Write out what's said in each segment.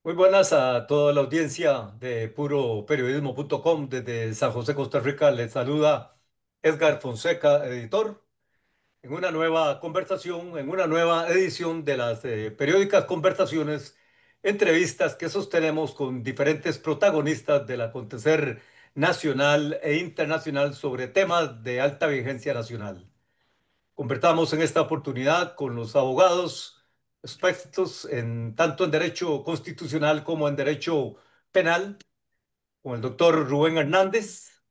Muy buenas a toda la audiencia de puroperiodismo.com desde San José, Costa Rica. Les saluda Edgar Fonseca, editor, en una nueva conversación, en una nueva edición de las periódicas conversaciones, entrevistas que sostenemos con diferentes protagonistas del acontecer nacional e internacional sobre temas de alta vigencia nacional. Convertamos en esta oportunidad con los abogados expertos tanto en derecho constitucional como en derecho penal, con el doctor Rubén Hernández,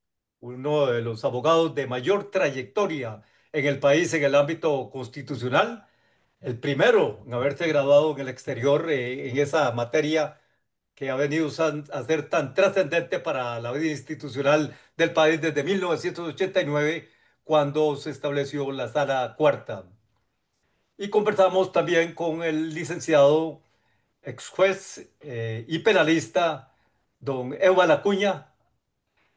uno de los abogados de mayor trayectoria en el país en el ámbito constitucional, el primero en haberse graduado en el exterior en esa materia que ha venido a ser tan trascendente para la vida institucional del país desde 1989, cuando se estableció la Sala Cuarta. Y conversamos también con el licenciado, ex juez y penalista, don Ewald Acuña,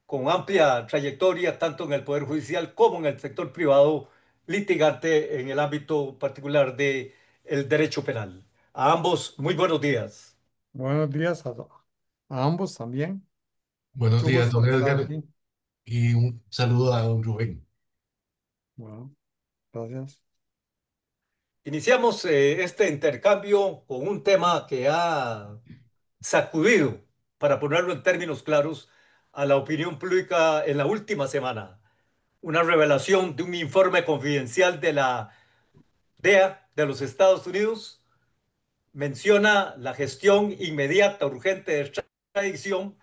con amplia trayectoria tanto en el Poder Judicial como en el sector privado, litigante en el ámbito particular de el derecho penal. A ambos, muy buenos días. Buenos días a ambos también. Buenos Mucho días, gusto don en estar Edgar, aquí. y un saludo a don Rubén. Bueno, gracias. Iniciamos este intercambio con un tema que ha sacudido, para ponerlo en términos claros, a la opinión pública en la última semana. Una revelación de un informe confidencial de la DEA de los Estados Unidos menciona la gestión inmediata, urgente de extradición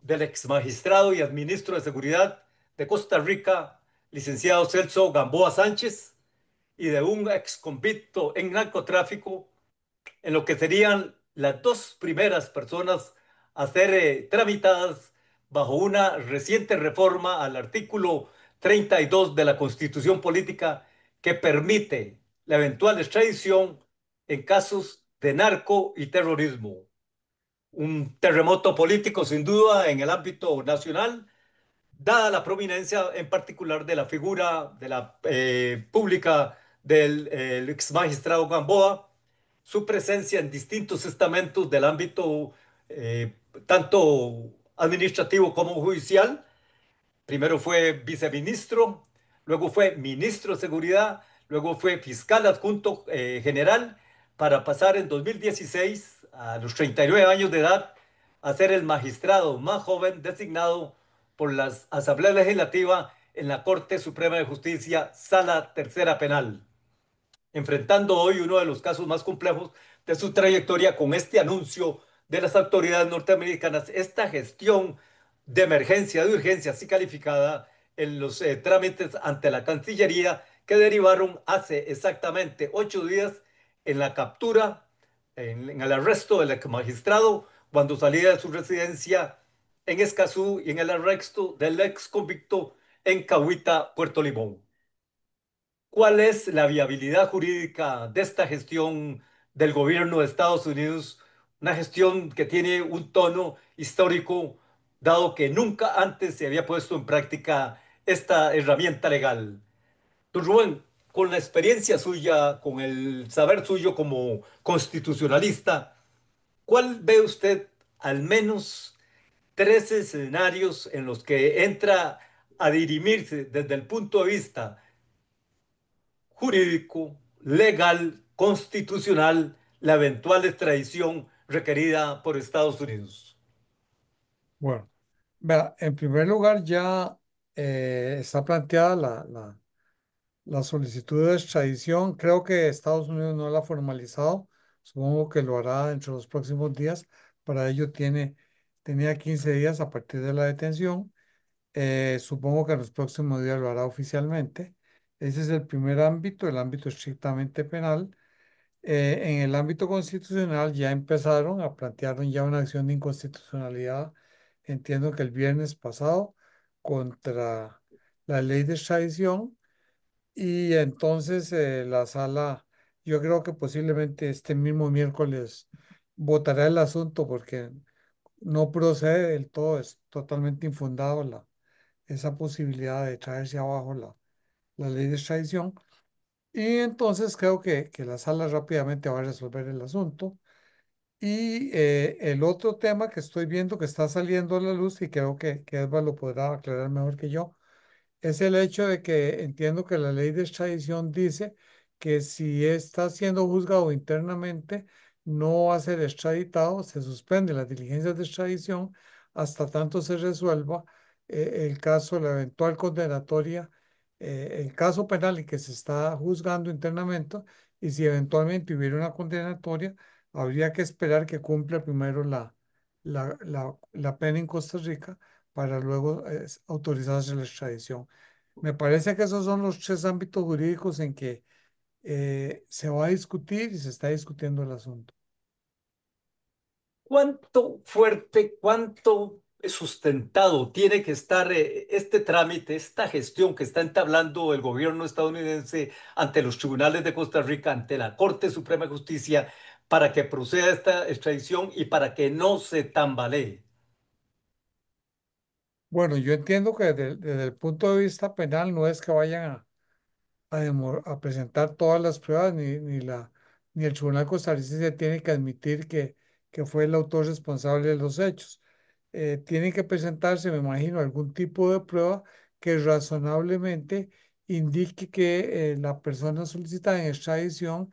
del exmagistrado y exministro de Seguridad de Costa Rica, licenciado Celso Gamboa Sánchez, y de un exconvicto en narcotráfico, en lo que serían las dos primeras personas a ser tramitadas bajo una reciente reforma al artículo 32 de la Constitución Política, que permite la eventual extradición en casos de narco y terrorismo. Un terremoto político sin duda en el ámbito nacional, dada la prominencia en particular de la figura de la pública del ex magistrado Gamboa, su presencia en distintos estamentos del ámbito eh, tanto administrativo como judicial. Primero fue viceministro, luego fue ministro de Seguridad, luego fue fiscal adjunto general, para pasar en 2016, a los 39 años de edad, a ser el magistrado más joven designado por la Asamblea Legislativa en la Corte Suprema de Justicia, Sala Tercera Penal, enfrentando hoy uno de los casos más complejos de su trayectoria con este anuncio de las autoridades norteamericanas, esta gestión de emergencia, de urgencia, así calificada, en los trámites ante la Cancillería, que derivaron hace exactamente 8 días en la captura, en el arresto del ex magistrado cuando salía de su residencia en Escazú, y en el arresto del ex convicto en Cahuita, Puerto Limón. ¿Cuál es la viabilidad jurídica de esta gestión del gobierno de Estados Unidos? Una gestión que tiene un tono histórico, dado que nunca antes se había puesto en práctica esta herramienta legal. Don Rubén, con la experiencia suya, con el saber suyo como constitucionalista, ¿cuál ve usted al menos tres escenarios en los que entra a dirimirse desde el punto de vista jurídico, legal, constitucional, la eventual extradición requerida por Estados Unidos? Bueno, vea, en primer lugar ya está planteada la solicitud de extradición. Creo que Estados Unidos no la ha formalizado. Supongo que lo hará dentro de los próximos días. Para ello tenía 15 días a partir de la detención. Supongo que en los próximos días lo hará oficialmente. Ese es el primer ámbito, el ámbito estrictamente penal. En el ámbito constitucional ya empezaron a plantear ya una acción de inconstitucionalidad, entiendo que el viernes pasado, contra la ley de extradición, y entonces la sala, yo creo que posiblemente este mismo miércoles votará el asunto porque no procede del todo, es totalmente infundado esa posibilidad de traerse abajo la ley de extradición. Y entonces creo que la sala rápidamente va a resolver el asunto. Y el otro tema que estoy viendo que está saliendo a la luz y creo que Edward lo podrá aclarar mejor que yo, es el hecho de que entiendo que la ley de extradición dice que si está siendo juzgado internamente, no va a ser extraditado, se suspende las diligencias de extradición hasta tanto se resuelva el caso, la eventual condenatoria, el caso penal y que se está juzgando internamente, y si eventualmente hubiera una condenatoria, habría que esperar que cumpla primero la pena en Costa Rica para luego autorizarse la extradición. Me parece que esos son los tres ámbitos jurídicos en que se va a discutir y se está discutiendo el asunto. ¿Cuánto fuerte, cuánto sustentado tiene que estar este trámite, esta gestión que está entablando el gobierno estadounidense ante los tribunales de Costa Rica, ante la Corte Suprema de Justicia, para que proceda esta extradición y para que no se tambalee? Bueno, yo entiendo que desde el punto de vista penal no es que vayan a presentar todas las pruebas, ni el Tribunal Costarricense tiene que admitir que fue el autor responsable de los hechos. Tiene que presentarse, me imagino, algún tipo de prueba que razonablemente indique que la persona solicitada en extradición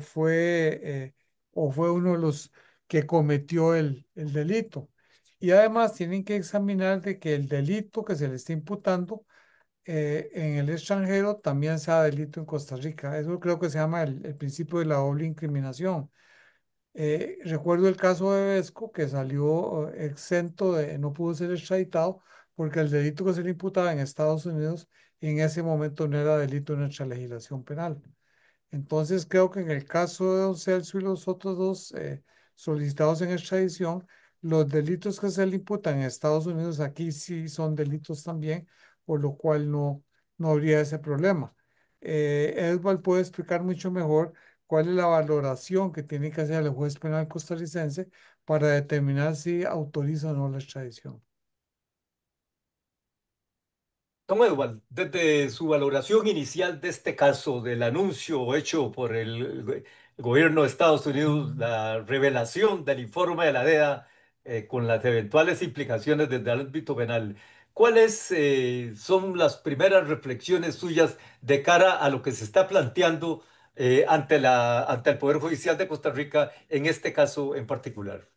fue o fue uno de los que cometió el delito. Y además tienen que examinar de que el delito que se le está imputando en el extranjero también sea delito en Costa Rica. Eso creo que se llama el principio de la doble incriminación. Recuerdo el caso de Vesco, que salió exento de, no pudo ser extraditado porque el delito que se le imputaba en Estados Unidos en ese momento no era delito en nuestra legislación penal. Entonces creo que en el caso de Don Celso y los otros dos solicitados en extradición, los delitos que se le imputan en Estados Unidos aquí sí son delitos también, por lo cual no habría ese problema. Edward puede explicar mucho mejor cuál es la valoración que tiene que hacer el juez penal costarricense para determinar si autoriza o no la extradición. Don Edward, desde su valoración inicial de este caso, del anuncio hecho por el gobierno de Estados Unidos, la revelación del informe de la DEA con las eventuales implicaciones desde el ámbito penal, ¿cuáles son las primeras reflexiones suyas de cara a lo que se está planteando ante el Poder Judicial de Costa Rica en este caso en particular?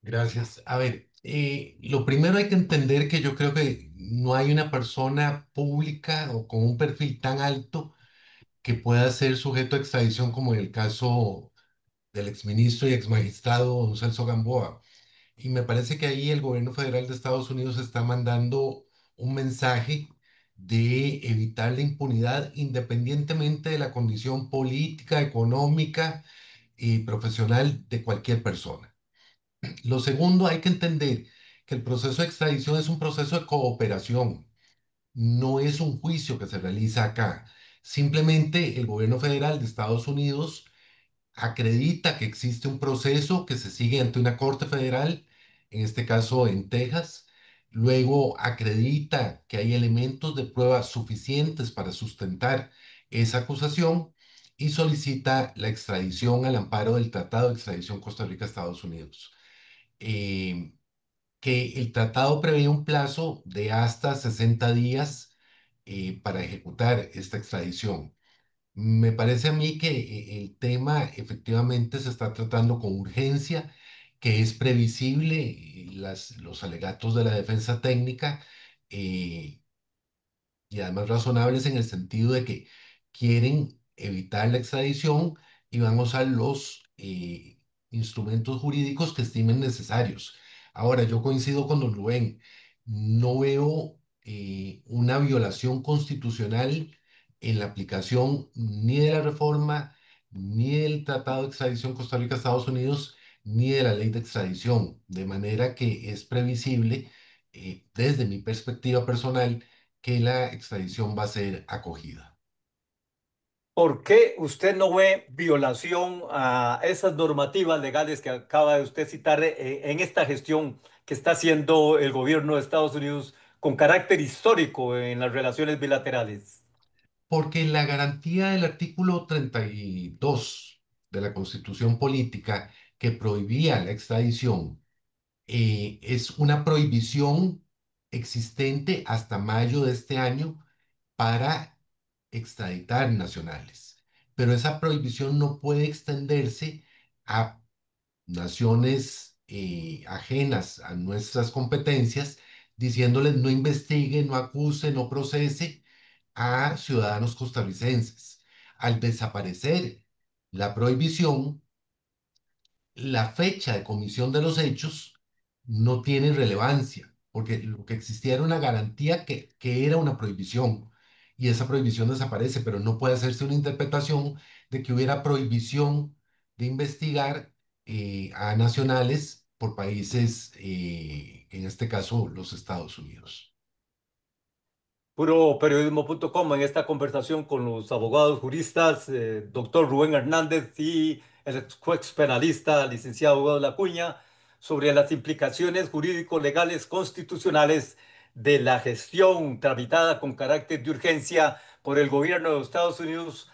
Gracias. A ver, lo primero hay que entender que yo creo que no hay una persona pública o con un perfil tan alto que pueda ser sujeto a extradición como en el caso del exministro y exmagistrado don Celso Gamboa. Y me parece que ahí el gobierno federal de Estados Unidos está mandando un mensaje de evitar la impunidad independientemente de la condición política, económica y profesional de cualquier persona. Lo segundo, hay que entender que el proceso de extradición es un proceso de cooperación, no es un juicio que se realiza acá. Simplemente el gobierno federal de Estados Unidos acredita que existe un proceso que se sigue ante una corte federal, en este caso en Texas. Luego acredita que hay elementos de prueba suficientes para sustentar esa acusación y solicita la extradición al amparo del Tratado de Extradición Costa Rica-Estados Unidos. Eh, que el tratado prevé un plazo de hasta 60 días para ejecutar esta extradición. Me parece a mí que el tema efectivamente se está tratando con urgencia, que es previsible, los alegatos de la defensa técnica eh, y además razonables en el sentido de que quieren evitar la extradición y van a usar los instrumentos jurídicos que estimen necesarios. Ahora, yo coincido con don Rubén, no veo una violación constitucional en la aplicación ni de la reforma, ni del Tratado de Extradición Costa Rica-Estados Unidos, ni de la ley de extradición, de manera que es previsible, desde mi perspectiva personal, que la extradición va a ser acogida. ¿Por qué usted no ve violación a esas normativas legales que acaba de usted citar en esta gestión que está haciendo el gobierno de Estados Unidos con carácter histórico en las relaciones bilaterales? Porque la garantía del artículo 32 de la Constitución Política que prohibía la extradición es una prohibición existente hasta mayo de este año para extraditar nacionales. Pero esa prohibición no puede extenderse a naciones ajenas a nuestras competencias, diciéndoles no investigue, no acuse, no procese a ciudadanos costarricenses. Al desaparecer la prohibición, la fecha de comisión de los hechos no tiene relevancia, porque lo que existía era una garantía que era una prohibición, y esa prohibición desaparece, pero no puede hacerse una interpretación de que hubiera prohibición de investigar a nacionales por países, en este caso los Estados Unidos. Puroperiodismo.com en esta conversación con los abogados juristas, doctor Rubén Hernández y el ex penalista, licenciado Eduardo Lacuña, sobre las implicaciones jurídico-legales constitucionales de la gestión tramitada con carácter de urgencia por el gobierno de los Estados Unidos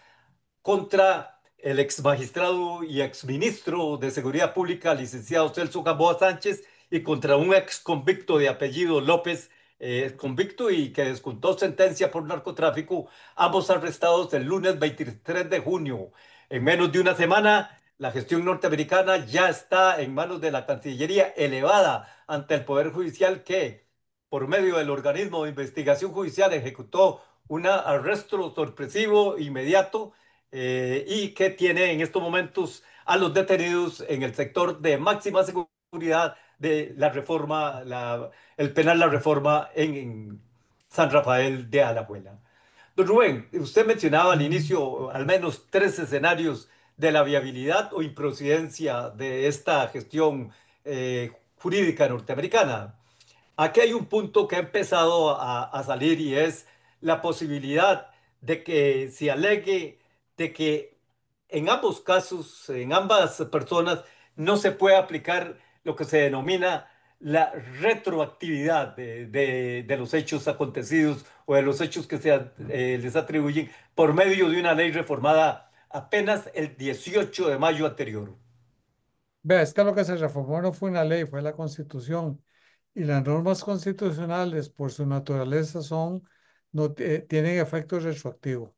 contra el ex magistrado y ex ministro de Seguridad Pública, licenciado Celso Gamboa Sánchez, y contra un ex convicto de apellido López, convicto y que descontó sentencia por narcotráfico, ambos arrestados el lunes 23 de junio. En menos de una semana, la gestión norteamericana ya está en manos de la Cancillería, elevada ante el Poder Judicial que, por medio del organismo de investigación judicial, ejecutó un arresto sorpresivo inmediato, y que tiene en estos momentos a los detenidos en el sector de máxima seguridad de la reforma, el penal La Reforma en San Rafael de Alajuela. Don Rubén, usted mencionaba al inicio al menos tres escenarios de la viabilidad o improcedencia de esta gestión jurídica norteamericana. Aquí hay un punto que ha empezado a salir y es la posibilidad de que se alegue de que en ambos casos, en ambas personas, no se puede aplicar lo que se denomina la retroactividad de los hechos acontecidos o de los hechos que les atribuyen por medio de una ley reformada apenas el 18 de mayo anterior. Vea, es que lo que se reformó no fue una ley, fue la Constitución. Y las normas constitucionales, por su naturaleza, no tienen efecto retroactivo.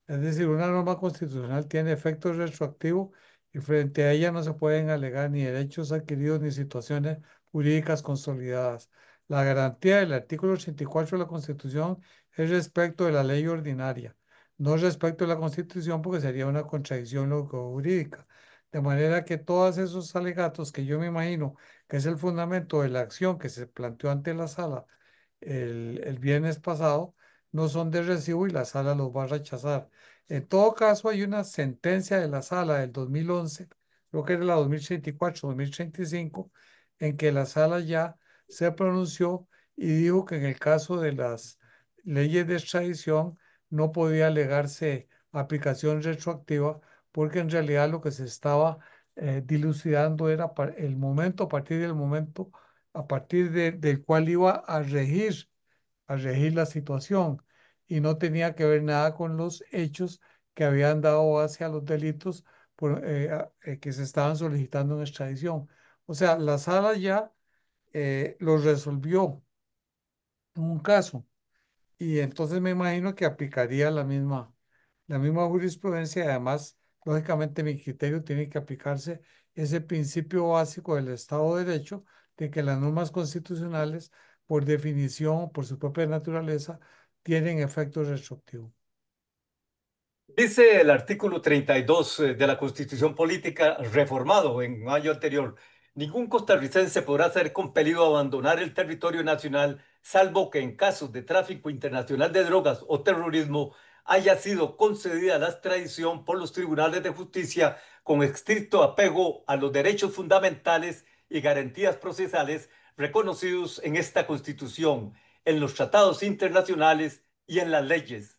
Es decir, una norma constitucional tiene efecto retroactivo y frente a ella no se pueden alegar ni derechos adquiridos ni situaciones jurídicas consolidadas. La garantía del artículo 84 de la Constitución es respecto de la ley ordinaria, no respecto de la Constitución porque sería una contradicción lógico-jurídica. De manera que todos esos alegatos que yo me imagino que es el fundamento de la acción que se planteó ante la sala el viernes pasado, no son de recibo y la sala los va a rechazar. En todo caso, hay una sentencia de la sala del 2011, creo que era la 2034-2035, en que la sala ya se pronunció y dijo que en el caso de las leyes de extradición no podía alegarse aplicación retroactiva porque en realidad lo que se estaba dilucidando era el momento, a partir del momento, del cual iba a regir la situación y no tenía que ver nada con los hechos que habían dado base a los delitos que se estaban solicitando en extradición. O sea, la sala ya lo resolvió en un caso y entonces me imagino que aplicaría la misma jurisprudencia y además, lógicamente, mi criterio tiene que aplicarse ese principio básico del Estado de Derecho de que las normas constitucionales, por definición, por su propia naturaleza, tienen efecto retroactivo. Dice el artículo 32 de la Constitución Política reformado en año anterior, ningún costarricense podrá ser compelido a abandonar el territorio nacional, salvo que en casos de tráfico internacional de drogas o terrorismo haya sido concedida la extradición por los tribunales de justicia con estricto apego a los derechos fundamentales y garantías procesales reconocidos en esta Constitución, en los tratados internacionales y en las leyes.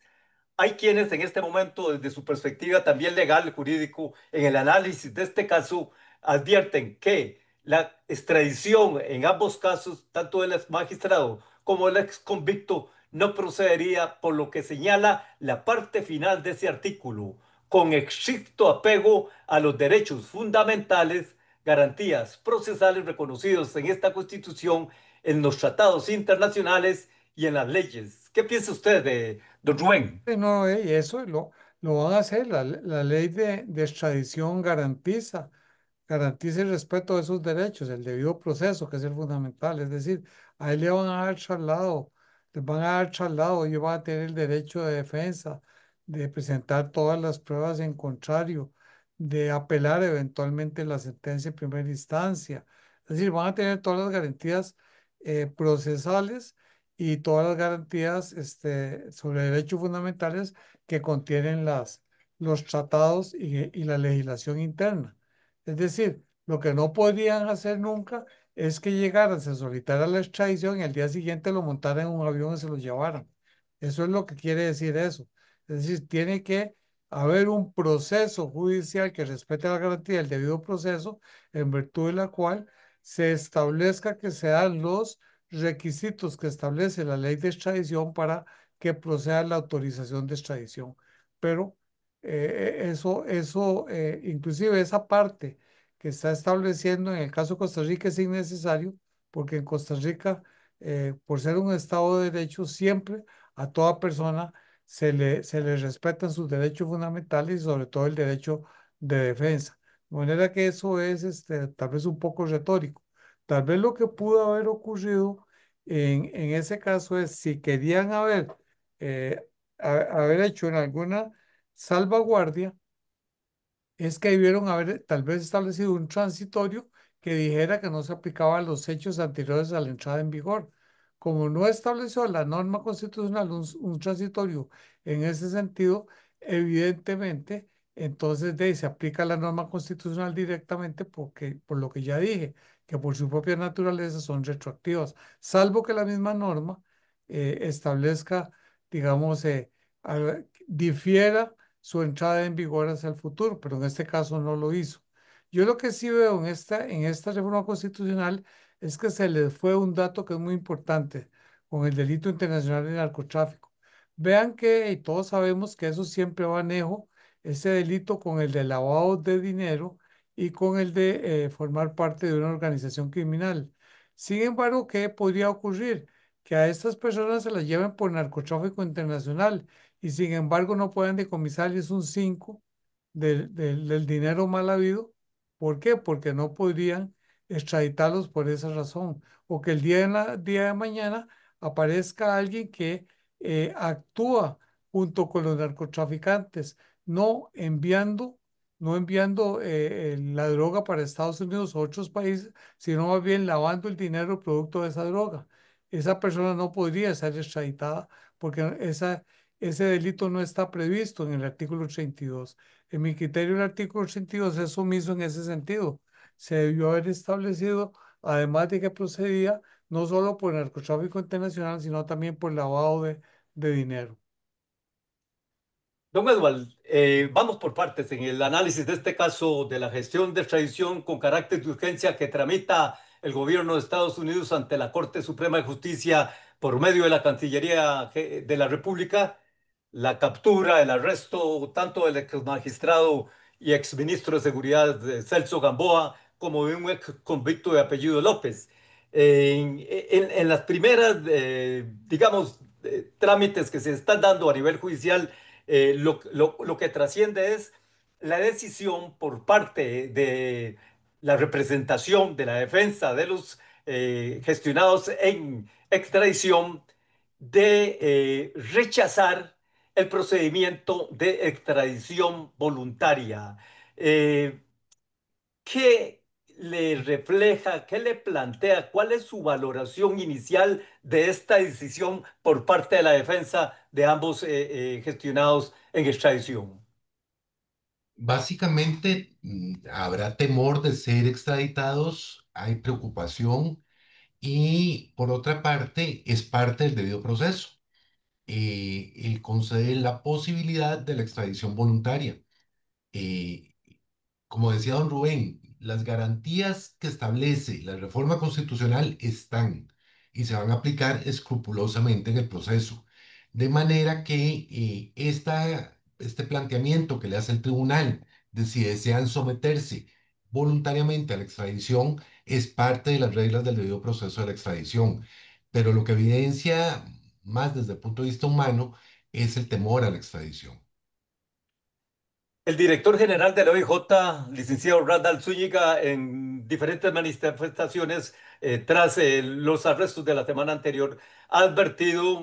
Hay quienes en este momento, desde su perspectiva también legal, jurídico, en el análisis de este caso, advierten que la extradición en ambos casos, tanto del ex magistrado como del ex convicto, no procedería por lo que señala la parte final de ese artículo, con estricto apego a los derechos fundamentales, garantías procesales reconocidos en esta Constitución, en los tratados internacionales y en las leyes. ¿Qué piensa usted de don Rubén? No, y eso lo van a hacer. La ley de extradición garantiza el respeto de esos derechos, el debido proceso, que es el fundamental. Es decir, a él le van a dar traslado, les van a dar traslado, ellos van a tener el derecho de defensa, de presentar todas las pruebas en contrario, de apelar eventualmente la sentencia en primera instancia. Es decir, van a tener todas las garantías procesales y todas las garantías sobre derechos fundamentales que contienen los tratados y la legislación interna. Es decir, lo que no podían hacer nunca es que llegaran, se solicitara la extradición y al día siguiente lo montaran en un avión y se lo llevaran. Eso es lo que quiere decir eso. Es decir, tiene que haber un proceso judicial que respete la garantía del debido proceso, en virtud de la cual se establezca que se dan los requisitos que establece la ley de extradición para que proceda la autorización de extradición. Pero inclusive esa parte que está estableciendo en el caso de Costa Rica es innecesario, porque en Costa Rica, por ser un Estado de Derecho, siempre a toda persona se le respetan sus derechos fundamentales y sobre todo el derecho de defensa. De manera que eso es tal vez un poco retórico. Tal vez lo que pudo haber ocurrido en ese caso es si querían eh, haber hecho en alguna salvaguardia, es que debieron haber tal vez establecido un transitorio que dijera que no se aplicaba a los hechos anteriores a la entrada en vigor. Como no estableció la norma constitucional un transitorio en ese sentido, evidentemente, entonces se aplica la norma constitucional directamente porque, por lo que ya dije, que por su propia naturaleza son retroactivas, salvo que la misma norma establezca, digamos, difiera su entrada en vigor hacia el futuro, pero en este caso no lo hizo. Yo lo que sí veo en esta reforma constitucional es que se les fue un dato que es muy importante con el delito internacional de narcotráfico. Vean que, y todos sabemos que eso siempre va anejo, ese delito con el de lavado de dinero y con el de formar parte de una organización criminal. Sin embargo, ¿qué podría ocurrir? Que a estas personas se las lleven por narcotráfico internacional y sin embargo no pueden decomisarles un 5 del dinero mal habido. ¿Por qué? Porque no podrían extraditarlos por esa razón. O que el día de mañana aparezca alguien que actúa junto con los narcotraficantes, no enviando, no enviando la droga para Estados Unidos o otros países, sino más bien lavando el dinero producto de esa droga. Esa persona no podría ser extraditada porque ese delito no está previsto en el artículo 32. En mi criterio, el artículo 32 es omiso en ese sentido. Se debió haber establecido, además de que procedía no solo por narcotráfico internacional, sino también por lavado de dinero. Don Edward, vamos por partes en el análisis de este caso de la gestión de extradición con carácter de urgencia que tramita el gobierno de Estados Unidos ante la Corte Suprema de Justicia por medio de la Cancillería de la República, la captura, el arresto tanto del ex magistrado y ex ministro de Seguridad Celso Gamboa como de un ex convicto de apellido López. En las primeras, digamos, trámites que se están dando a nivel judicial, lo que trasciende es la decisión por parte de la representación de la defensa de los gestionados en extradición de rechazar el procedimiento de extradición voluntaria. Eh, ¿Qué le refleja, qué le plantea, cuál es su valoración inicial de esta decisión por parte de la defensa de ambos gestionados en extradición? Básicamente, habrá temor de ser extraditados, hay preocupación y por otra parte es parte del debido proceso, el conceder la posibilidad de la extradición voluntaria. Eh, Como decía don Rubén, las garantías que establece la reforma constitucional están y se van a aplicar escrupulosamente en el proceso. De manera que este planteamiento que le hace el tribunal de si desean someterse voluntariamente a la extradición es parte de las reglas del debido proceso de la extradición. Pero lo que evidencia más desde el punto de vista humano es el temor a la extradición. El director general de la OIJ, licenciado Randall Zúñiga, en diferentes manifestaciones tras los arrestos de la semana anterior, ha advertido,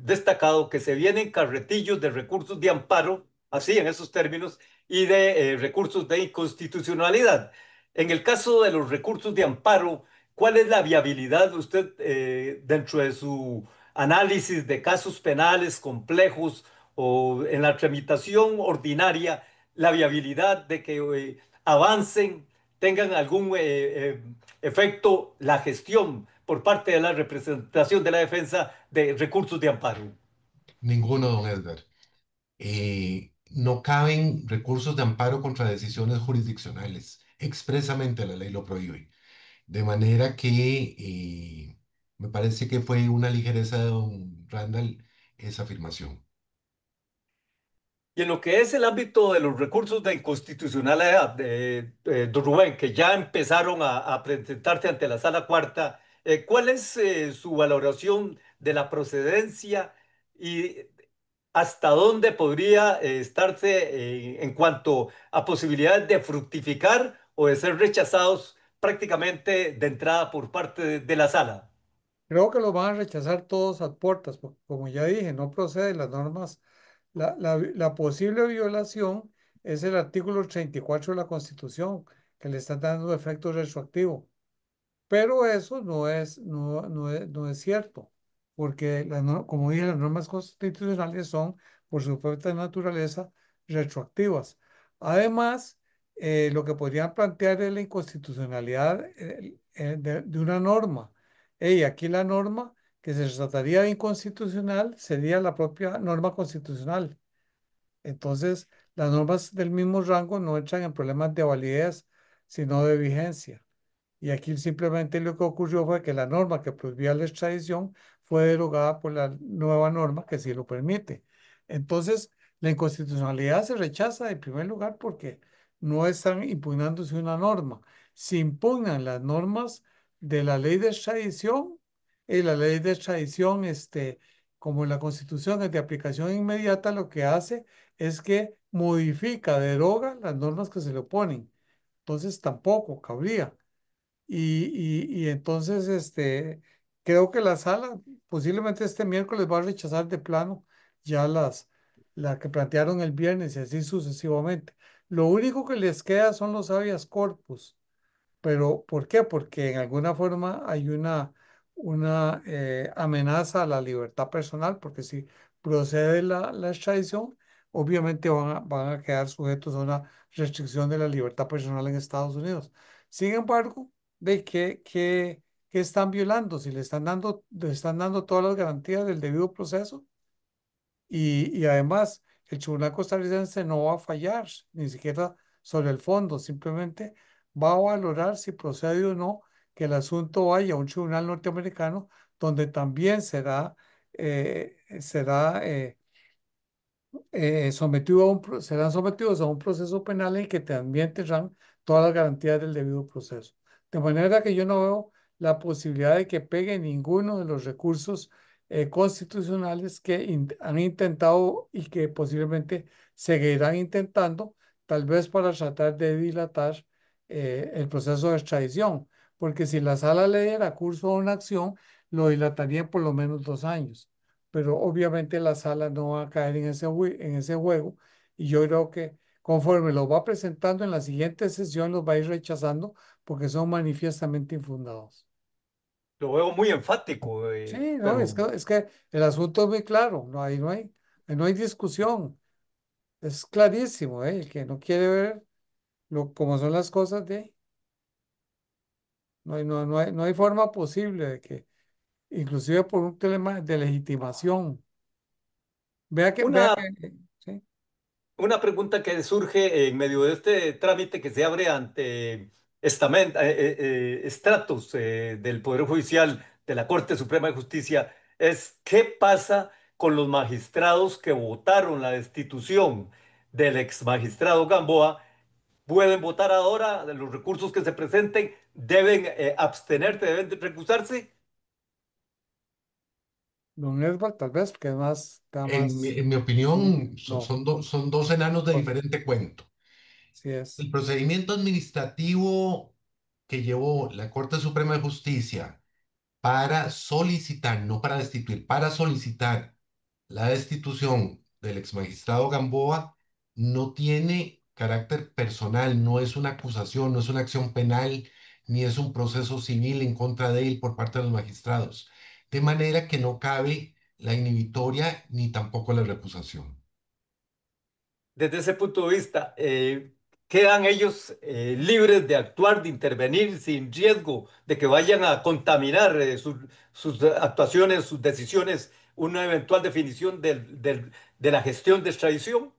destacado que se vienen carretillos de recursos de amparo, así en esos términos, y de recursos de inconstitucionalidad. En el caso de los recursos de amparo, ¿cuál es la viabilidad usted dentro de su análisis de casos penales complejos o en la tramitación ordinaria, la viabilidad de que avancen, tengan algún efecto la gestión por parte de la representación de la defensa de recursos de amparo? Ninguno, don Edgar. No caben recursos de amparo contra decisiones jurisdiccionales. Expresamente la ley lo prohíbe. De manera que me parece que fue una ligereza de don Randall esa afirmación. Y en lo que es el ámbito de los recursos de inconstitucionalidad, don Rubén, que ya empezaron a presentarse ante la Sala Cuarta, ¿cuál es su valoración de la procedencia y hasta dónde podría estarse en cuanto a posibilidades de fructificar o de ser rechazados prácticamente de entrada por parte de la Sala? Creo que lo van a rechazar todos a puertas, porque como ya dije, no procede las normas. La posible violación es el artículo 34 de la Constitución, que le está dando efecto retroactivo. Pero eso no es cierto, porque como dije, las normas constitucionales son, por su propia naturaleza, retroactivas. Además, lo que podrían plantear es la inconstitucionalidad de una norma. Y aquí la norma que se trataría de inconstitucional sería la propia norma constitucional. Entonces, las normas del mismo rango no entran en problemas de validez, sino de vigencia. Y aquí simplemente lo que ocurrió fue que la norma que prohibía la extradición fue derogada por la nueva norma que sí lo permite. Entonces, la inconstitucionalidad se rechaza en primer lugar porque no están impugnándose una norma. Se impugnan las normas de la ley de extradición y la ley de extradición, como la Constitución es de aplicación inmediata, lo que hace es que modifica, deroga las normas que se le oponen. Entonces, tampoco cabría. Y entonces, creo que la sala posiblemente este miércoles va a rechazar de plano ya la que plantearon el viernes y así sucesivamente. Lo único que les queda son los habeas corpus. Pero, ¿por qué? Porque en alguna forma hay una amenaza a la libertad personal, porque si procede la extradición, obviamente van a quedar sujetos a una restricción de la libertad personal en Estados Unidos. Sin embargo, ¿de qué están violando? Si le están dando todas las garantías del debido proceso, y además, el Tribunal costarricense no va a fallar, ni siquiera sobre el fondo, simplemente va a valorar si procede o no que el asunto vaya a un tribunal norteamericano donde también será serán sometidos a un proceso penal en que también tendrán todas las garantías del debido proceso. De manera que yo no veo la posibilidad de que pegue ninguno de los recursos constitucionales que han intentado y que posiblemente seguirán intentando, tal vez para tratar de dilatar el proceso de extradición, porque si la sala le diera curso a una acción, lo dilataría por lo menos 2 años, pero obviamente la sala no va a caer en ese juego, y yo creo que conforme lo va presentando en la siguiente sesión los va a ir rechazando porque son manifiestamente infundados. Lo veo muy enfático, Sí, no, pero es que el asunto es muy claro, no hay discusión, es clarísimo, el que no quiere ver cómo son las cosas de ahí, no hay forma posible de que, inclusive por un tema de legitimación, vea una que, sí. Una pregunta que surge en medio de este trámite que se abre ante estratos del Poder Judicial de la Corte Suprema de Justicia es qué pasa con los magistrados que votaron la destitución del ex magistrado Gamboa. Pueden votar ahora de los recursos que se presenten, deben abstenerse, deben recusarse. Don Edward, tal vez, porque es más, está En más, en mi opinión, no, son dos enanos de pues, diferente cuento. sí es. El procedimiento administrativo que llevó la Corte Suprema de Justicia para solicitar, no para destituir, para solicitar la destitución del exmagistrado Gamboa no tiene carácter personal, no es una acusación, no es una acción penal, ni es un proceso civil en contra de él por parte de los magistrados. De manera que no cabe la inhibitoria ni tampoco la recusación. Desde ese punto de vista, quedan ellos libres de actuar, de intervenir sin riesgo de que vayan a contaminar sus actuaciones, sus decisiones, una eventual definición de la gestión de extradición.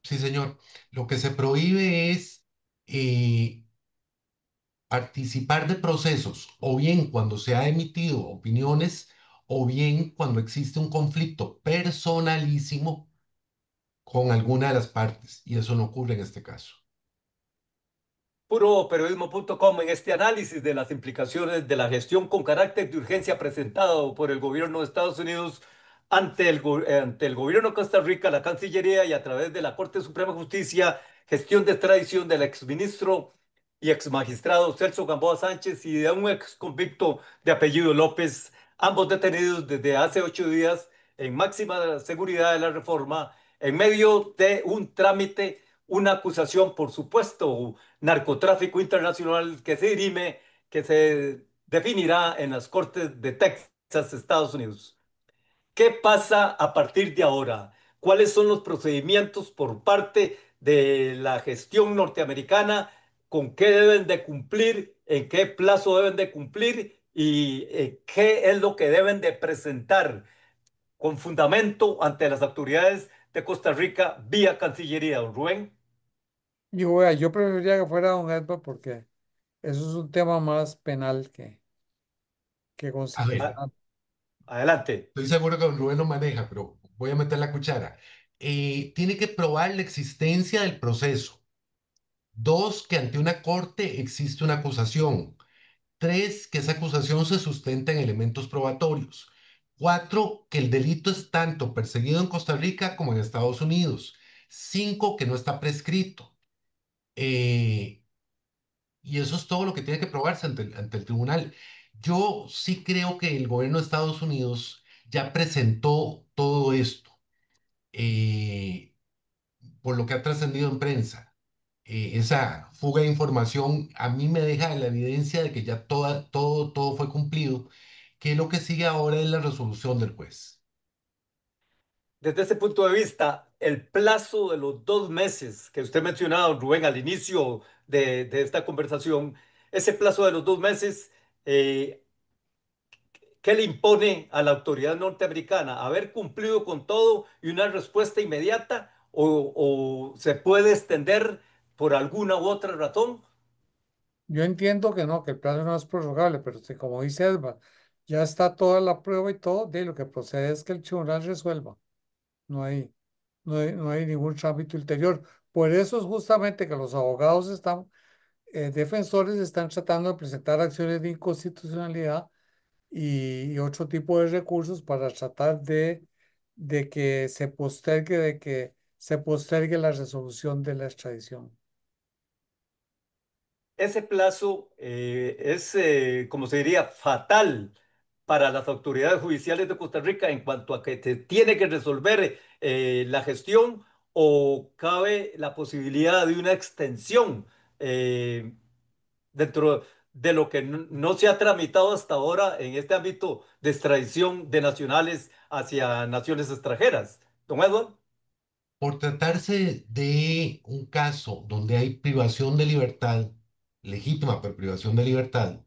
Sí, señor. Lo que se prohíbe es eh, participar de procesos, o bien cuando se ha emitido opiniones, o bien cuando existe un conflicto personalísimo con alguna de las partes, y eso no ocurre en este caso. Puroperiodismo.com en este análisis de las implicaciones de la gestión con carácter de urgencia presentado por el gobierno de Estados Unidos ante el gobierno de Costa Rica, la Cancillería y a través de la Corte Suprema de Justicia, gestión de extradición del exministro y exmagistrado Celso Gamboa Sánchez y de un ex convicto de apellido López, ambos detenidos desde hace 8 días en máxima seguridad de la reforma, en medio de un trámite, una acusación por supuesto narcotráfico internacional que se dirime, que se definirá en las Cortes de Texas, Estados Unidos. ¿Qué pasa a partir de ahora? ¿Cuáles son los procedimientos por parte de la gestión norteamericana? ¿Con qué deben de cumplir? ¿En qué plazo deben de cumplir? ¿Y qué es lo que deben de presentar con fundamento ante las autoridades de Costa Rica vía Cancillería, don Rubén? Yo, vea, yo preferiría que fuera don Edward porque eso es un tema más penal que A ver, A- constitucional. Adelante. estoy seguro que don Rubén lo maneja, pero voy a meter la cuchara. Tiene que probar la existencia del proceso. Dos, que ante una corte existe una acusación. Tres, que esa acusación se sustenta en elementos probatorios. Cuatro, que el delito es tanto perseguido en Costa Rica como en Estados Unidos. Cinco, que no está prescrito. Eh, y eso es todo lo que tiene que probarse ante el tribunal. Yo sí creo que el gobierno de Estados Unidos ya presentó todo esto, eh, por lo que ha trascendido en prensa. Esa fuga de información a mí me deja la evidencia de que ya todo fue cumplido, que lo que sigue ahora es la resolución del juez. Desde ese punto de vista, el plazo de los 2 meses que usted mencionaba, don Rubén, al inicio de esta conversación, ese plazo de los 2 meses, eh, ¿qué le impone a la autoridad norteamericana? ¿Haber cumplido con todo y una respuesta inmediata o se puede extender por alguna u otra razón? Yo entiendo que no, que el plazo no es prorrogable, pero sí, como dice Edward, ya está toda la prueba y todo, de lo que procede es que el tribunal resuelva. No hay, no hay ningún trámite ulterior. Por eso es justamente que los abogados están, defensores están tratando de presentar acciones de inconstitucionalidad y otro tipo de recursos para tratar de que se postergue, de que se postergue la resolución de la extradición. Ese plazo es, como se diría, fatal para las autoridades judiciales de Costa Rica en cuanto a que se tiene que resolver la gestión o cabe la posibilidad de una extensión eh, dentro de lo que no se ha tramitado hasta ahora en este ámbito de extradición de nacionales hacia naciones extranjeras. Don Edward. Por tratarse de un caso donde hay privación de libertad, legítima pero privación de libertad,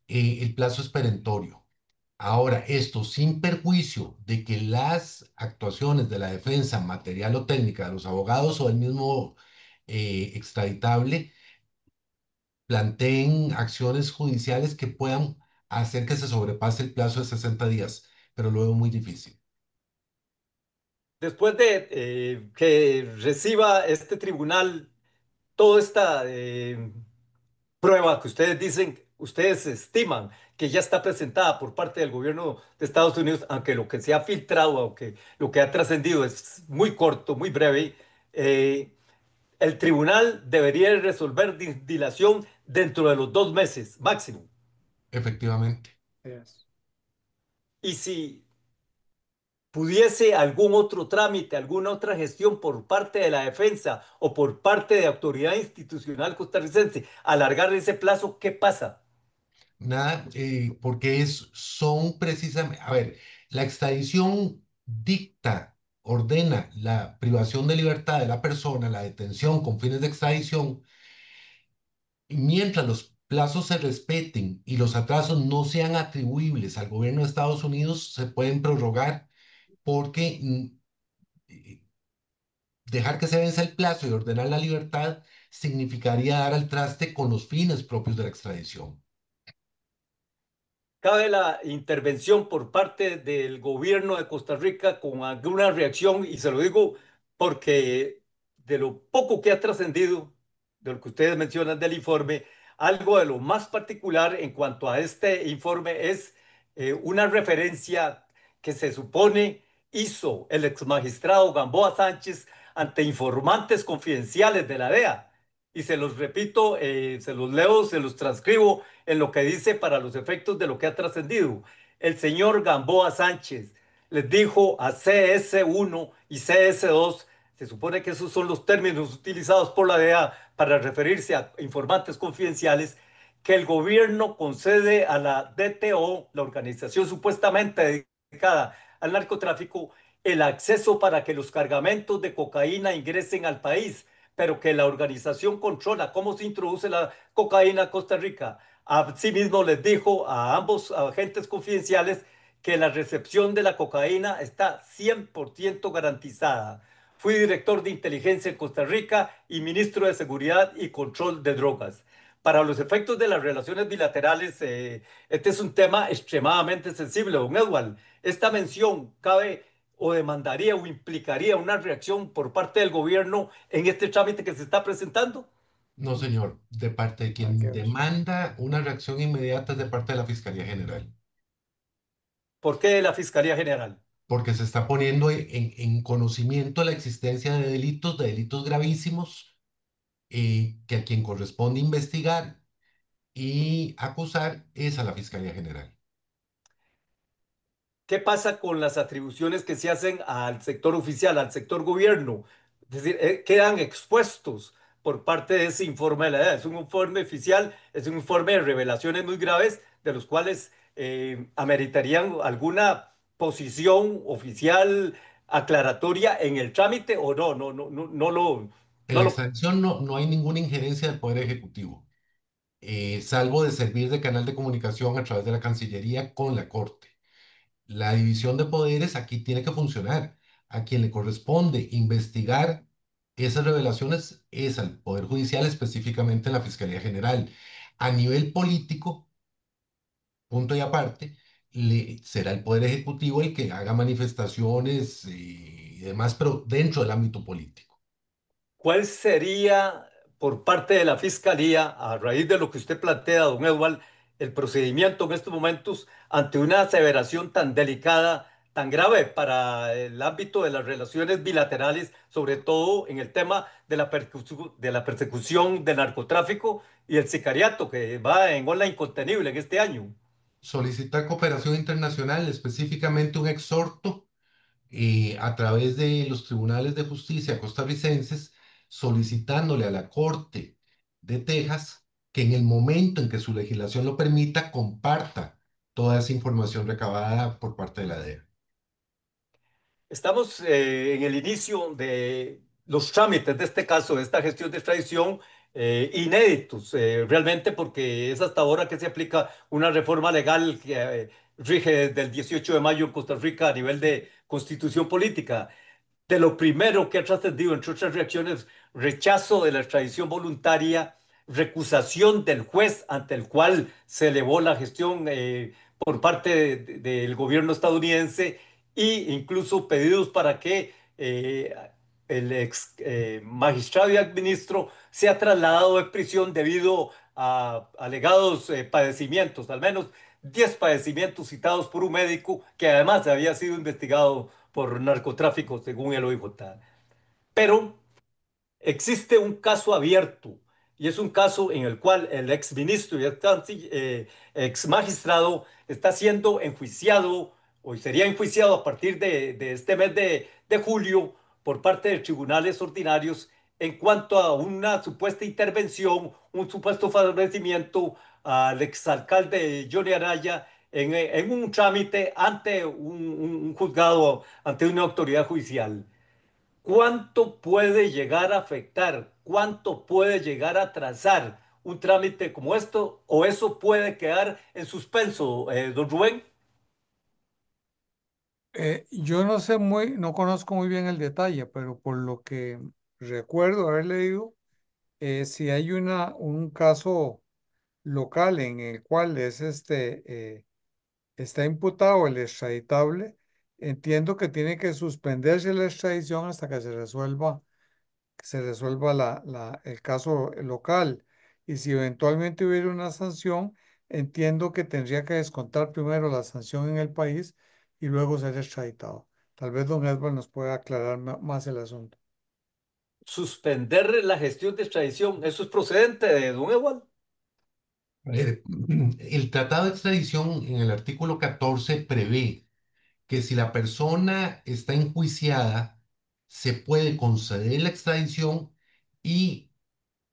el plazo es perentorio. Ahora, esto sin perjuicio de que las actuaciones de la defensa material o técnica de los abogados o del mismo extraditable planteen acciones judiciales que puedan hacer que se sobrepase el plazo de 60 días, pero lo veo muy difícil. después de que reciba este tribunal toda esta prueba que ustedes dicen, ustedes estiman que ya está presentada por parte del gobierno de Estados Unidos, aunque lo que se ha filtrado, aunque lo que ha trascendido es muy corto, muy breve, eh, el tribunal debería resolver dilación dentro de los 2 meses máximo. Efectivamente. Yes. Y si pudiese algún otro trámite, alguna otra gestión por parte de la defensa o por parte de autoridad institucional costarricense alargar ese plazo, ¿qué pasa? Nada, porque son precisamente, a ver, la extradición dicta, ordena la privación de libertad de la persona, la detención con fines de extradición, y mientras los plazos se respeten y los atrasos no sean atribuibles al gobierno de Estados Unidos, se pueden prorrogar porque eh, dejar que se venza el plazo y ordenar la libertad significaría dar al traste con los fines propios de la extradición. Cabe la intervención por parte del gobierno de Costa Rica con alguna reacción, y se lo digo porque de lo poco que ha trascendido, de lo que ustedes mencionan del informe, algo de lo más particular en cuanto a este informe es una referencia que se supone hizo el exmagistrado Gamboa Sánchez ante informantes confidenciales de la DEA. Y se los repito, se los leo, se los transcribo en lo que dice para los efectos de lo que ha trascendido. El señor Gamboa Sánchez les dijo a CS1 y CS2, se supone que esos son los términos utilizados por la DEA para referirse a informantes confidenciales, que el gobierno concede a la DTO, la organización supuestamente dedicada al narcotráfico, el acceso para que los cargamentos de cocaína ingresen al país, pero que la organización controla cómo se introduce la cocaína a Costa Rica. Asimismo, les dijo a ambos agentes confidenciales que la recepción de la cocaína está 100% garantizada. Fui director de inteligencia en Costa Rica y ministro de Seguridad y Control de Drogas. Para los efectos de las relaciones bilaterales, este es un tema extremadamente sensible, don Edward. Esta mención cabe o demandaría o implicaría una reacción por parte del gobierno en este trámite que se está presentando. No, señor, de parte de Hay que quien ver. demanda una reacción inmediata es de parte de la Fiscalía General, ¿Por qué la Fiscalía General? porque se está poniendo en conocimiento la existencia de delitos gravísimos, que a quien corresponde investigar y acusar es a la Fiscalía General. ¿Qué pasa con las atribuciones que se hacen al sector oficial, al sector gobierno? Es decir, quedan expuestos por parte de ese informe de la DEA. Es un informe oficial, es un informe de revelaciones muy graves, de los cuales ameritarían alguna posición oficial aclaratoria en el trámite o no, En no la lo. extradición no hay ninguna injerencia del Poder Ejecutivo, salvo de servir de canal de comunicación a través de la Cancillería con la Corte. La división de poderes aquí tiene que funcionar. A quien le corresponde investigar esas revelaciones es al Poder Judicial, específicamente la Fiscalía General. A nivel político, punto y aparte, será el Poder Ejecutivo el que haga manifestaciones y demás, pero dentro del ámbito político. ¿Cuál sería por parte de la Fiscalía, a raíz de lo que usted plantea, don Edward, el procedimiento en estos momentos ante una aseveración tan delicada, tan grave para el ámbito de las relaciones bilaterales, sobre todo en el tema de de la persecución del narcotráfico y el sicariato que va en ola incontenible en este año? Solicitar cooperación internacional, específicamente un exhorto a través de los tribunales de justicia costarricenses, solicitándole a la Corte de Texas que en el momento en que su legislación lo permita, comparta toda esa información recabada por parte de la DEA. Estamos en el inicio de los trámites de este caso, de esta gestión de extradición, inéditos, realmente porque es hasta ahora que se aplica una reforma legal que rige desde el 18 de mayo en Costa Rica a nivel de constitución política. De lo primero que ha trascendido, entre otras reacciones, rechazo de la extradición voluntaria, recusación del juez ante el cual se elevó la gestión por parte del gobierno estadounidense e incluso pedidos para que eh, el ex magistrado y administro se ha trasladado de prisión debido a alegados padecimientos, al menos 10 padecimientos citados por un médico que además había sido investigado por narcotráfico según el OIJ. Pero existe un caso abierto y es un caso en el cual el ex ministro y ex magistrado está siendo enjuiciado o sería enjuiciado a partir de este mes de julio por parte de tribunales ordinarios en cuanto a una supuesta intervención, un supuesto favorecimiento al exalcalde Johnny Araya en un trámite ante un juzgado, ante una autoridad judicial. ¿Cuánto puede llegar a afectar? ¿Cuánto puede llegar a atrasar un trámite como esto? ¿O eso puede quedar en suspenso, don Rubén? Yo no sé muy, no conozco muy bien el detalle, pero por lo que recuerdo haber leído, si hay un caso local en el cual está imputado el extraditable, entiendo que tiene que suspenderse la extradición hasta que se resuelva el caso local. Y si eventualmente hubiera una sanción, entiendo que tendría que descontar primero la sanción en el país y luego ser extraditado. Tal vez don Edward nos pueda aclarar más el asunto. Suspender la gestión de extradición, ¿eso es procedente de don Ewald? A ver, el tratado de extradición en el artículo 14 prevé que si la persona está enjuiciada, se puede conceder la extradición y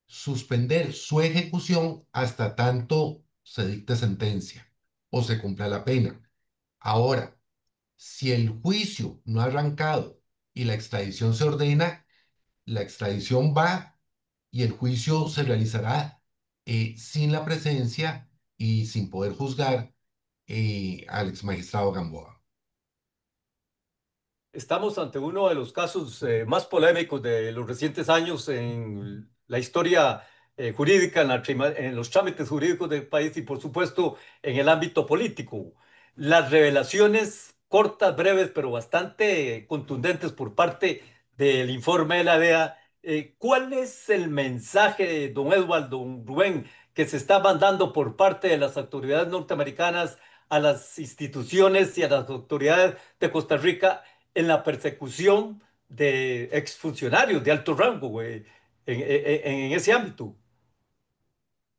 suspender su ejecución hasta tanto se dicte sentencia o se cumpla la pena. Ahora, si el juicio no ha arrancado y la extradición se ordena, la extradición va y el juicio se realizará sin la presencia y sin poder juzgar al exmagistrado Gamboa. Estamos ante uno de los casos más polémicos de los recientes años en la historia jurídica, en los trámites jurídicos del país y por supuesto en el ámbito político. Las revelaciones cortas, breves, pero bastante contundentes por parte del informe de la DEA. ¿Cuál es el mensaje, don Edward, don Rubén, que se está mandando por parte de las autoridades norteamericanas a las instituciones y a las autoridades de Costa Rica en la persecución de exfuncionarios de alto rango, güey, en ese ámbito?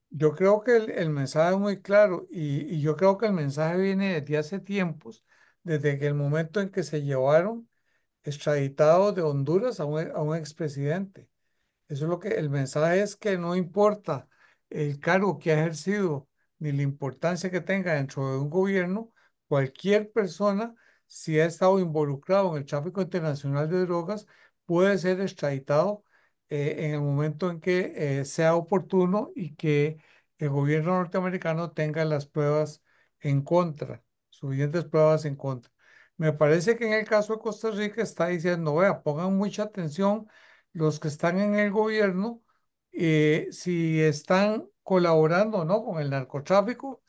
Yo creo que el mensaje es muy claro y yo creo que el mensaje viene desde hace tiempos, desde que el momento en que se llevaron extraditados de Honduras a un expresidente. Eso es lo que el mensaje es que no importa el cargo que ha ejercido ni la importancia que tenga dentro de un gobierno, cualquier persona, si ha estado involucrado en el tráfico internacional de drogas, puede ser extraditado en el momento en que sea oportuno y que el gobierno norteamericano tenga las pruebas en contra, suficientes pruebas en contra. Me parece que en el caso de Costa Rica está diciendo, vea, pongan mucha atención los que están en el gobierno, si están colaborando o no con el narcotráfico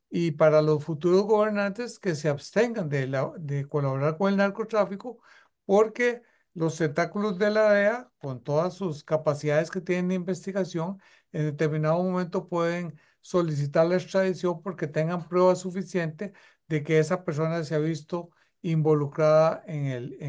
y para los futuros gobernantes que se abstengan de colaborar con el narcotráfico porque los tentáculos de la DEA, con todas sus capacidades que tienen de investigación, en determinado momento pueden solicitar la extradición porque tengan pruebas suficientes de que esa persona se ha visto involucrada en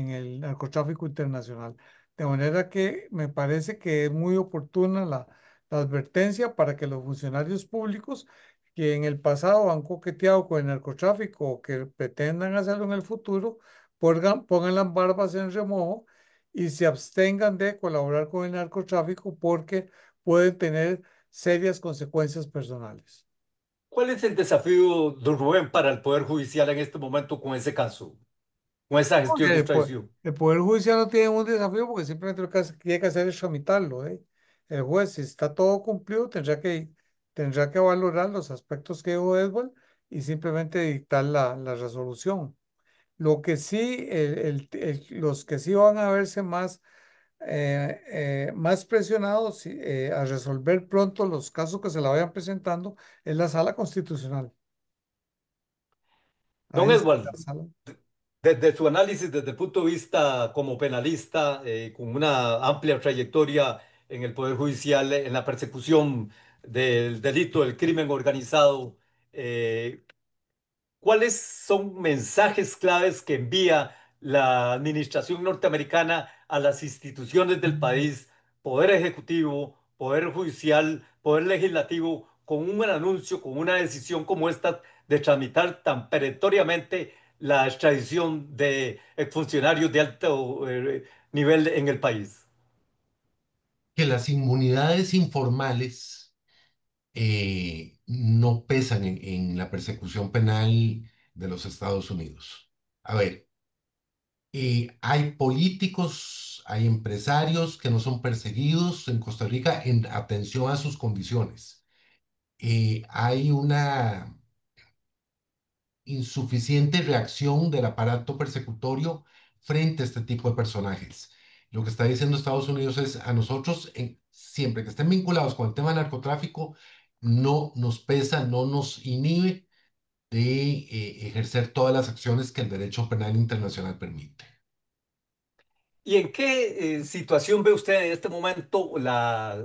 el narcotráfico internacional. De manera que me parece que es muy oportuna la advertencia para que los funcionarios públicos que en el pasado han coqueteado con el narcotráfico o que pretendan hacerlo en el futuro, pongan las barbas en remojo y se abstengan de colaborar con el narcotráfico porque pueden tener serias consecuencias personales. ¿Cuál es el desafío, don Rubén, para el Poder Judicial en este momento con ese caso, con esa gestión de extradición? El Poder Judicial no tiene un desafío porque simplemente lo que tiene que hacer es tramitarlo, ¿eh? El juez, si está todo cumplido, tendrá que valorar los aspectos que dijo Edward y simplemente dictar la resolución. Lo que sí, los que sí van a verse más presionados a resolver pronto los casos que se la vayan presentando es la Sala Constitucional. Don Ahí sí, Edward, la sala. Desde su análisis, desde el punto de vista como penalista, con una amplia trayectoria en el Poder Judicial, en la persecución del delito del crimen organizado, eh, ¿cuáles son mensajes claves que envía la administración norteamericana a las instituciones del país, poder ejecutivo, poder judicial, poder legislativo, con un anuncio, con una decisión como esta de tramitar tan perentoriamente la extradición de funcionarios de alto nivel en el país? Que las inmunidades informales no pesan en la persecución penal de los Estados Unidos. A ver, hay políticos, hay empresarios que no son perseguidos en Costa Rica en atención a sus condiciones. Hay una insuficiente reacción del aparato persecutorio frente a este tipo de personajes. Lo que está diciendo Estados Unidos es a nosotros, siempre que estén vinculados con el tema del narcotráfico, no nos pesa, no nos inhibe de ejercer todas las acciones que el derecho penal internacional permite. ¿Y en qué situación ve usted en este momento la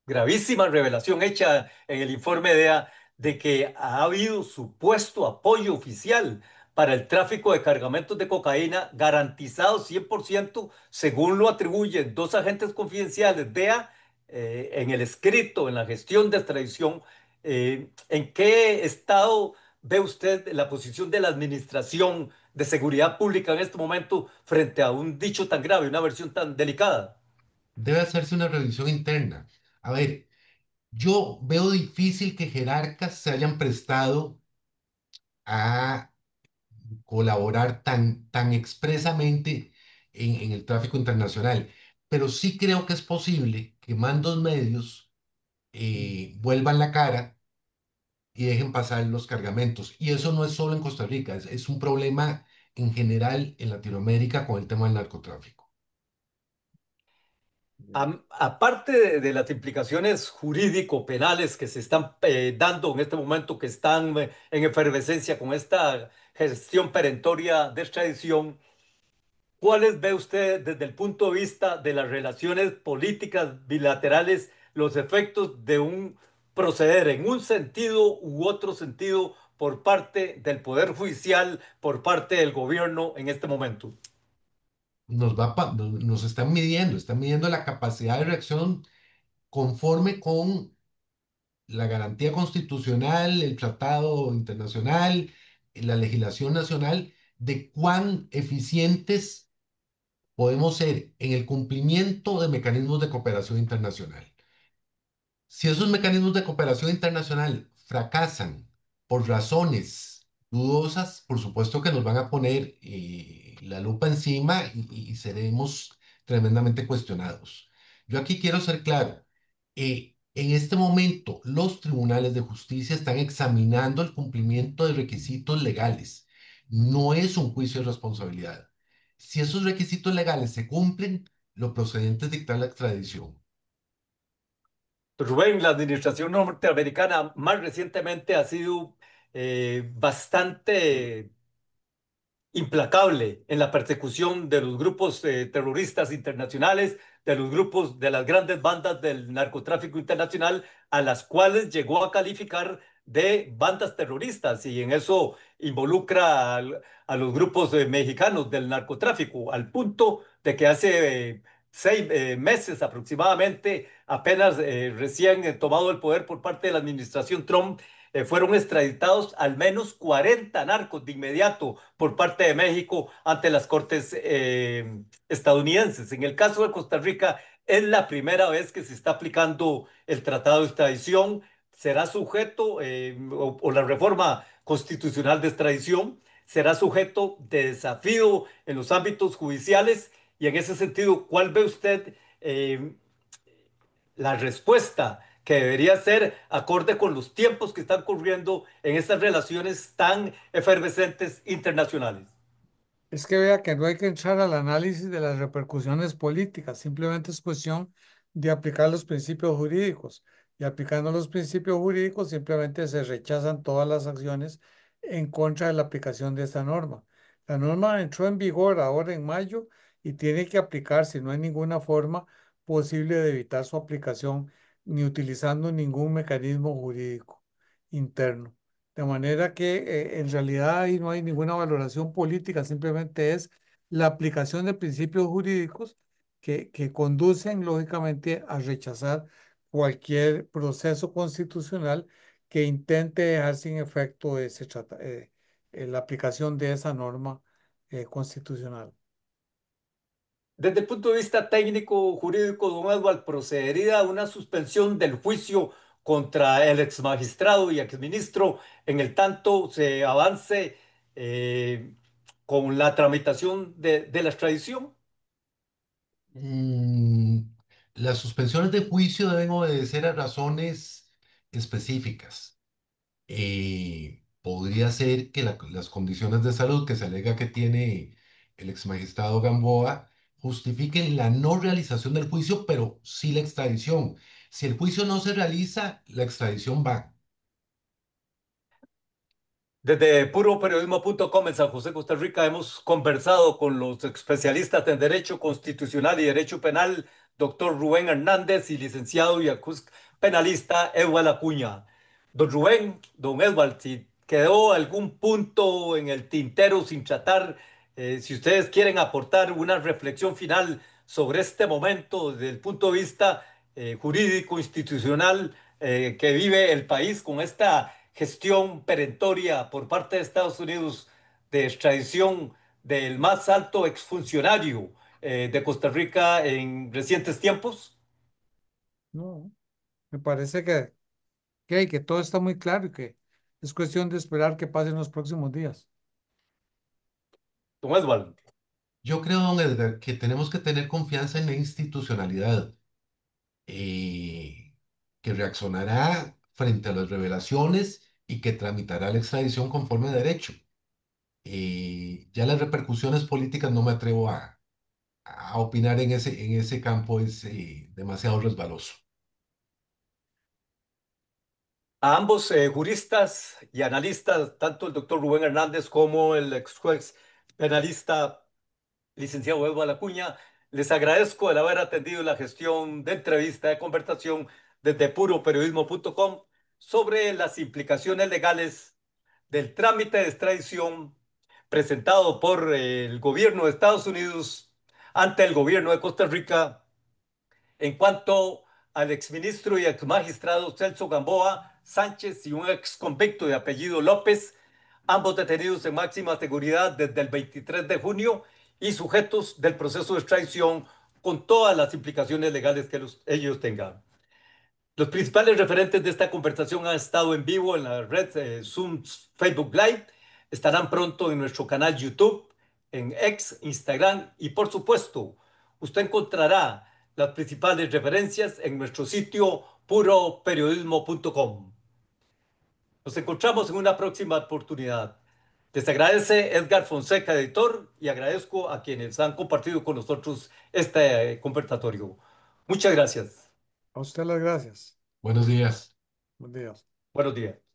gravísima revelación hecha en el informe DEA de que ha habido supuesto apoyo oficial para el tráfico de cargamentos de cocaína garantizado 100% según lo atribuyen dos agentes confidenciales DEA en el escrito, en la gestión de extradición? ¿En qué estado ve usted la posición de la Administración de Seguridad Pública en este momento frente a un dicho tan grave, una versión tan delicada? Debe hacerse una revisión interna. A ver, yo veo difícil que jerarcas se hayan prestado a colaborar tan expresamente en el tráfico internacional, pero sí creo que es posible que mandos medios vuelvan la cara y dejen pasar los cargamentos. Y eso no es solo en Costa Rica, es un problema en general en Latinoamérica con el tema del narcotráfico. Aparte de las implicaciones jurídico-penales que se están dando en este momento, que están en efervescencia con esta gestión perentoria de extradición, ¿cuáles ve usted desde el punto de vista de las relaciones políticas bilaterales, los efectos de un proceder en un sentido u otro sentido por parte del Poder Judicial, por parte del gobierno en este momento? Nos están midiendo la capacidad de reacción conforme con la garantía constitucional, el tratado internacional, la legislación nacional, de cuán eficientes podemos ser en el cumplimiento de mecanismos de cooperación internacional. Si esos mecanismos de cooperación internacional fracasan por razones dudosas, por supuesto que nos van a poner la lupa encima y seremos tremendamente cuestionados. Yo aquí quiero ser claro. En este momento, los tribunales de justicia están examinando el cumplimiento de requisitos legales. No es un juicio de responsabilidad. Si esos requisitos legales se cumplen, lo procedente es dictar la extradición. Rubén, la administración norteamericana más recientemente ha sido bastante implacable en la persecución de los grupos terroristas internacionales, de los grupos de las grandes bandas del narcotráfico internacional, a las cuales llegó a calificar de bandas terroristas, y en eso involucra a los grupos mexicanos del narcotráfico, al punto de que hace 6 meses aproximadamente, apenas recién tomado el poder por parte de la administración Trump, fueron extraditados al menos 40 narcos de inmediato por parte de México ante las cortes estadounidenses. En el caso de Costa Rica, es la primera vez que se está aplicando el tratado de extradición. Será sujeto, o la reforma constitucional de extradición, será sujeto de desafío en los ámbitos judiciales. Y en ese sentido, ¿cuál ve usted la respuesta que debería ser acorde con los tiempos que están corriendo en estas relaciones tan efervescentes internacionales? Es que vea que no hay que entrar al análisis de las repercusiones políticas, simplemente es cuestión de aplicar los principios jurídicos. Y aplicando los principios jurídicos simplemente se rechazan todas las acciones en contra de la aplicación de esta norma. La norma entró en vigor ahora en mayo y tiene que aplicarse. No hay ninguna forma posible de evitar su aplicación ni utilizando ningún mecanismo jurídico interno. De manera que en realidad ahí no hay ninguna valoración política, simplemente es la aplicación de principios jurídicos que conducen lógicamente a rechazar cualquier proceso constitucional que intente dejar sin efecto la aplicación de esa norma constitucional. Desde el punto de vista técnico jurídico, don Edward, procedería a una suspensión del juicio contra el exmagistrado y exministro en el tanto se avance eh, con la tramitación de la extradición. Mm, las suspensiones de juicio deben obedecer a razones específicas. Podría ser que las condiciones de salud que se alega que tiene el ex magistrado Gamboa justifiquen la no realización del juicio, pero sí la extradición. Si el juicio no se realiza, la extradición va. Desde puroperiodismo.com en San José, Costa Rica, hemos conversado con los especialistas en Derecho Constitucional y Derecho Penal, doctor Rubén Hernández y licenciado y penalista Edward Acuña. Don Rubén, don Edward, si quedó algún punto en el tintero sin tratar, si ustedes quieren aportar una reflexión final sobre este momento desde el punto de vista jurídico, institucional, que vive el país con esta gestión perentoria por parte de Estados Unidos de extradición del más alto exfuncionario de Costa Rica en recientes tiempos? No, me parece que todo está muy claro y que es cuestión de esperar que pasen los próximos días. Don Edward, Yo creo, don Edgar, que tenemos que tener confianza en la institucionalidad, que reaccionará frente a las revelaciones y que tramitará la extradición conforme a derecho. Ya las repercusiones políticas no me atrevo a opinar en ese campo, es demasiado resbaloso. a ambos juristas y analistas, tanto el doctor Rubén Hernández como el ex juez penalista licenciado Eduardo Acuña, les agradezco el haber atendido la gestión de entrevista de conversación desde puroperiodismo.com sobre las implicaciones legales del trámite de extradición presentado por el gobierno de Estados Unidos ante el gobierno de Costa Rica en cuanto al exministro y exmagistrado Celso Gamboa Sánchez y un ex convicto de apellido López, ambos detenidos en máxima seguridad desde el 23 de junio y sujetos del proceso de extradición con todas las implicaciones legales que ellos tengan. Los principales referentes de esta conversación han estado en vivo en la red Zoom Facebook Live. Estarán pronto en nuestro canal YouTube, en X, Instagram y por supuesto, usted encontrará las principales referencias en nuestro sitio puroperiodismo.com. Nos encontramos en una próxima oportunidad. Les agradece Edgar Fonseca, editor, y agradezco a quienes han compartido con nosotros este conversatorio. Muchas gracias. A usted las gracias. Buenos días. Buenos días. Buenos días.